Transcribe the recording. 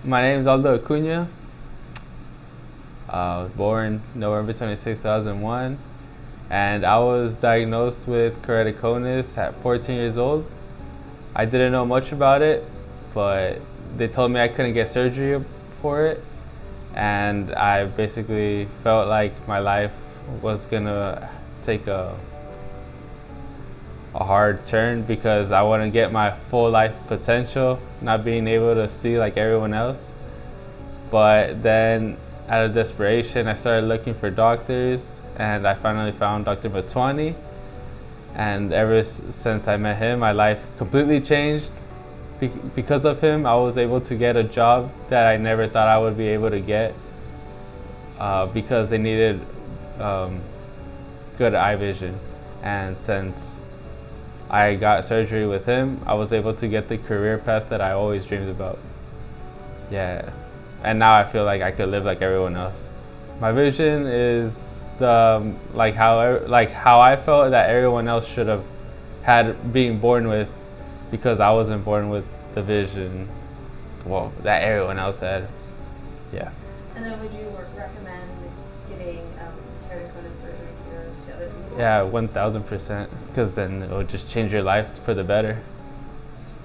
My name is Aldo. I was born November 26, 2001, and I was diagnosed with keratoconus at 14 years old. I didn't know much about it, but they told me I couldn't get surgery for it, and I basically felt like my life was gonna take a hard turn because I wouldn't get my full life potential, not being able to see like everyone else. But then out of desperation, I started looking for doctors, and I finally found Dr. Motwani. And ever since I met him, my life completely changed. Because of him, I was able to get a job that I never thought I would be able to get because they needed good eye vision. And since I got surgery with him, I was able to get the career path that I always dreamed about. Yeah, and now I feel like I could live like everyone else. My vision is like how I felt that everyone else should have had being born with, because I wasn't born with the vision, well, that everyone else had. Yeah. And then would you recommend getting keratoconus surgery to other people? Yeah, 1000%, because then it would just change your life for the better.